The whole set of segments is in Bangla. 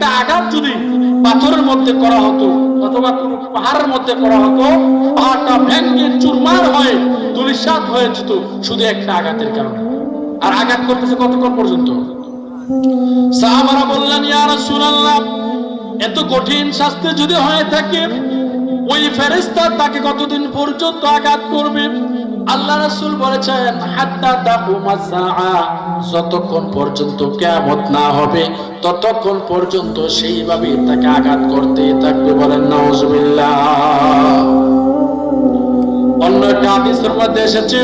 একটা আঘাত যদি পাথরের মধ্যে করা হতো অথবা কোনো পাহাড়ের মধ্যে করা হতো, পাহাড়টা ভেঙে চুরমার হয়ে ধূলিসাৎ হয়ে যেত শুধু একটা আঘাতের কারণে। আর আঘাত করতেছে কতক্ষণ পর্যন্ত? সাহাবারা বললেন, ইয়া রাসূলুল্লাহ, এত কঠিন শাস্তি যদি হয়ে থাকে, ওই ফেরেশতা তাকে কতদিন পর্যন্ত আঘাত করবে? আল্লাহ রাসূল বলেছেন, হাত্তা তাকুমাস সাআ, যতক্ষণ পর্যন্ত কিয়ামত না হবে ততক্ষণ পর্যন্ত সেইভাবে তাকে আঘাত করতে থাকবে। বলেন নাউজুবিল্লাহ। অন্য একটা হাদিসের মধ্যে এসেছে,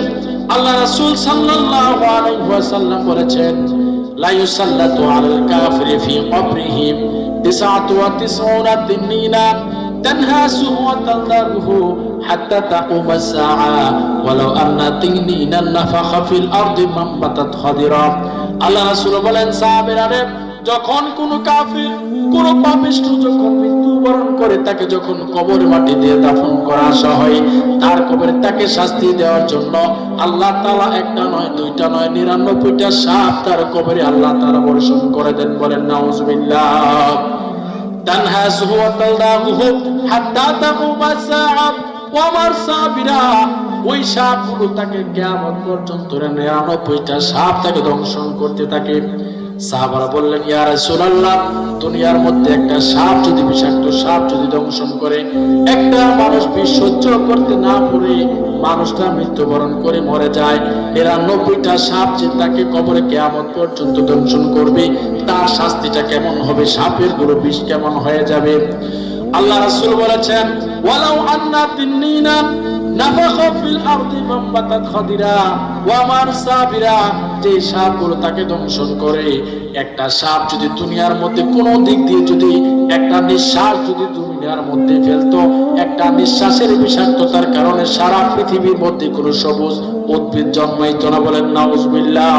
আল্লাহ রাসূল সাল্লাল্লাহু আলাইহি ওয়াসাল্লাম বলেছেন, লা ইউসাল্লাতু আলাল কাফিরি ফি কবরিহি 99 তিননিনা তানহাসুহু ওয়া তানদারুহু হাত্তা তাকুমাস সাআ ওয়ালাউ আন্না তিননিনা নাফাখা ফিল আরদি মামবাতাত খাদিরা। আল্লাহ রাসূল বলেন, সাহাবীরা, যখন কোন কাফির, কোন পাপিষ্ঠ যখন মৃত্যুবরণ করে তাকে যখন কবর মাটি দিয়ে দাফন করা আসা হয়, তার কবরে তাকে শাস্তি দেওয়ার জন্য আল্লাহ তাআলা একটা নয়, দুইটা নয়, 99টা সাপ তার কবরে আল্লাহ তাআলা বর্ষণ করে দেন। বলেন নাউজুবিল্লাহ। তানহাসুহু ওয়া তালদাগুহু হাত্তা তাকুমাস সাআ ওয়া মার সাবিরা, ওই সাপগুলো তাকে কিয়ামত পর্যন্ত 99টা সাপ তাকে দংশন করতে থাকে। সাহাবারা বললেন, ইয়া রাসূলুল্লাহ, দুনিয়ার মধ্যে একটা সাপ যদি, বিষাক্ত সাপ যদি দংশন করে, একটা মানুষ বিষ সহ্য করতে না পারে মানুষটা মৃত্যুবরণ করে মরে যায়, 99টা সাপ যে তাকে কবরে কিয়ামত পর্যন্ত দংশন করবে, তার শাস্তিটা কেমন হবে? সাপের গুলো বিষ কেমন হয়ে যাবে? আল্লাহ রাসূল বলেছেন, ওয়ালাউ আন্না তিন্নিনা নাফাখা ফিল আরদি মামবাতাত খাদিরা ওয়া মার সাবিরা, যে সাপগুলো তাকে দংশন করে, একটা সাপ যদি দুনিয়ার মধ্যে কোনো দিক দিয়ে যদি একটা নিঃশ্বাস যদি দুনিয়ার মধ্যে ফেলতো, একটা নিঃশ্বাসের বিষাক্ততার কারণে সারা পৃথিবীর মধ্যে কোনো সবুজ উদ্ভিদ জন্মাইতো না। বলেন নাউজুবিল্লাহ।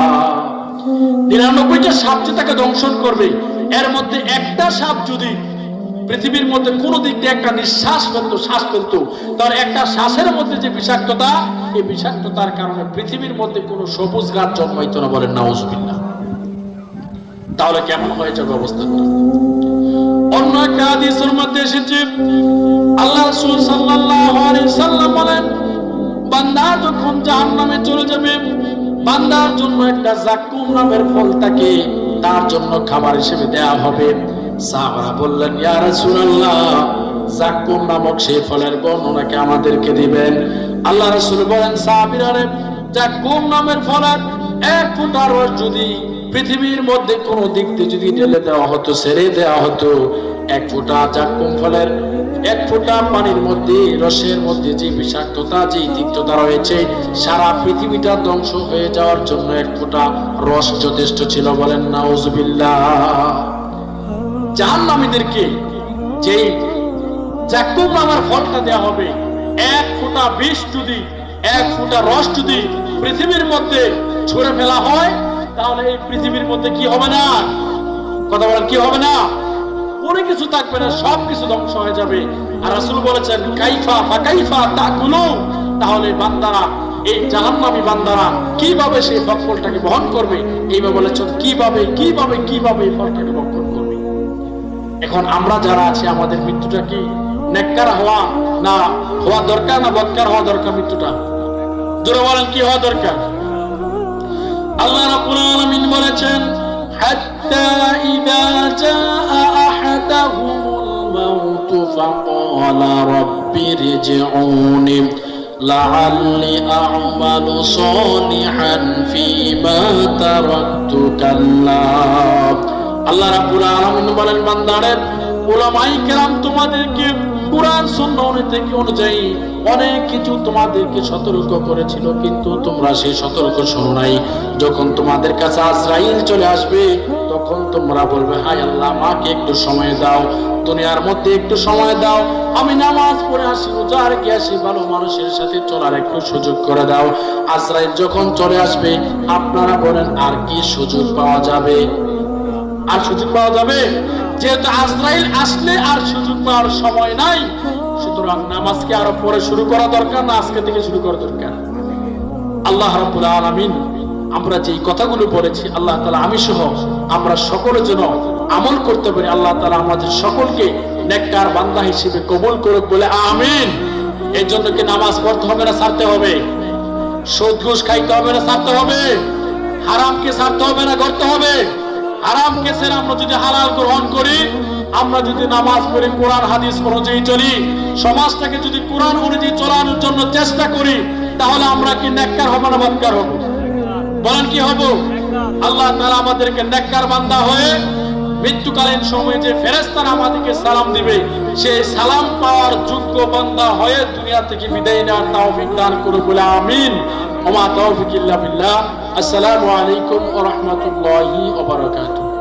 99টা সাপ যে তাকে দংশন করবে, এর মধ্যে একটা সাপ যদি পৃথিবীর মধ্যে কোন দিক দিয়ে একটা নিঃশ্বাস ফেলতো, শ্বাস ফেলতো, তার একটা শ্বাসের মধ্যে যে বিষাক্ততা, এই বিষাক্ততার কারণে পৃথিবীর মধ্যে কোনো সবুজ গাছ জন্মাইতো না। বলেন নাউজুবিল্লাহ। তাহলে কেমন হয়ে যাবে অবস্থাটা? অন্য একটা হাদিসের মধ্যে এসেছে, আল্লাহ রাসূল সাল্লাল্লাহু আলাইহি সাল্লাম বলেন, বান্দা যখন জাহান্নামে চলে যাবে, বান্দার জন্য একটা যাকুম নামের ফল থাকে, তার জন্য খাবার হিসেবে দেয়া হবে। সাহাবারা বললেন, ইয়া রাসূলুল্লাহ, যাকুম নামক সেই ফলের বর্ণনাকে আমাদেরকে দিবেন। আল্লাহ রাসূল বলেন, সাহাবীরা, যাকুম নামের ফলের এক ফোঁটা রস যদি পৃথিবীর মধ্যে কোনো দিক দিয়ে যদি ঢেলে দেওয়া হতো, ছেড়ে দেওয়া হতো, এক ফোঁটা যাকুম ফলের এক ফোঁটা পানির মধ্যে, রসের মধ্যে যে বিষাক্ততা, যে তিক্ততা রয়েছে, সারা পৃথিবীটা ধ্বংস হয়ে যাওয়ার জন্য এক ফোঁটা রস যথেষ্ট ছিল। বলেন নাউজুবিল্লাহ। জাহান্নামীদেরকে যে যাকুম নামের ফলটা দেওয়া হবে, এক ফোঁটা বিষ যদি, এক ফোঁটা রস যদি পৃথিবীর মধ্যে ছুঁড়ে ফেলা হয়, তাহলে এই পৃথিবীর মধ্যে কি হবে না? কথা বলেন, কি হবে না? কোনো কিছু থাকবে না, সবকিছু ধ্বংস হয়ে যাবে। আর রাসূল বলেছেন, কাইফা ফাকাইফা তাকুলু, তাহলে বান্দারা, এই জাহান্নামী বান্দারা কিভাবে সেই ফলটাকে বহন করবে? এইভাবে বলেছেন, কিভাবে কিভাবে কিভাবে এই ফলটাকে বহন করবে। এখন আমরা যারা আছি, আমাদের মৃত্যুটা কি নেককার হওয়া না হওয়া দরকার, না বদকার হওয়া দরকার? মৃত্যুটা জোরে বলেন, কি হওয়া দরকার? আল্লাহ রাব্বুল আলামিন বলেছেন, হাত্তা ইযা জাআ আহাদাহুমুল মাউতু ফাকালা রাব্বি রজিউনি লাআল্লি আ'মালু সালিহান ফীমা তারাকতু কাল্লা। আল্লাহ রাব্বুল আলামিন বলেন, বান্দারে, উলামায়ে কেরাম তোমাদেরকে কুরআন সুন্নাহ অনুযায়ী অনেক কিছু তোমাদেরকে সতর্ক করেছিল, কিন্তু তোমরা সেই সতর্ক শোনো নাই। যখন তোমাদের কাছে আজরাইল চলে আসবে, তখন তোমরা বলবে, হায় আল্লাহ, আমাকে একটু সময় দাও, দুনিয়ার মধ্যে একটু সময় দাও, আমি নামাজ পড়ে আসি, রোজা রেখে আসি, ভালো মানুষের সাথে চলার একটু সুযোগ করে দাও। আজরাইল যখন চলে আসবে, আপনারা বলেন, আর কি সুযোগ পাওয়া যাবে? আর সুযোগ পাওয়া যাবে? যেহেতু আজরাইল আসলে আর সুযোগ পাওয়ার সময় নাই, সুতরাং নামাজকে আরো পরে শুরু করা দরকার, না আজকে থেকে শুরু করা দরকার? আল্লাহ রাব্বুল আলামিন আমরা যে কথাগুলো বলেছি, আল্লাহ তাআলা আমি সহ আমরা সকলের জন্য আমল করতে পারি। আল্লাহ তাআলা আমাদের সকলকে নেককার বান্দা হিসেবে কবুল করুক বলে আমিন। এর জন্য কি নামাজ পড়তে হবে না ছাড়তে হবে? সুদ ঘুষ খাইতে হবে না ছাড়তে হবে? হারামকে ছাড়তে হবে না করতে হবে? হারামকে ছেড়ে আমরা যদি হালাল গ্রহণ করি, আমরা যদি নামাজ পড়ি, কোরআন হাদিস অনুযায়ী চলি, সমাজটাকে যদি কোরআন অনুযায়ী চলানোর জন্য চেষ্টা করি, তাহলে আমরা কি নেককার হব না বদকার হব? বলেন কি হব? আল্লাহ তাআলা আমাদেরকে নেককার বান্দা হয়ে মৃত্যুকালীন সময়ে যে ফেরেশতারা আমাদেরকে সালাম দিবে, সেই সালাম পাওয়ার যোগ্য বান্দা হয়ে দুনিয়া থেকে বিদায় নেওয়ার তৌফিক দান করুন বলে আমিন। ওয়া মা তাওফিক ইল্লা বিল্লাহ। আসসালামু আলাইকুম ওয়া রাহমাতুল্লাহি ওয়া বারাকাতুহু।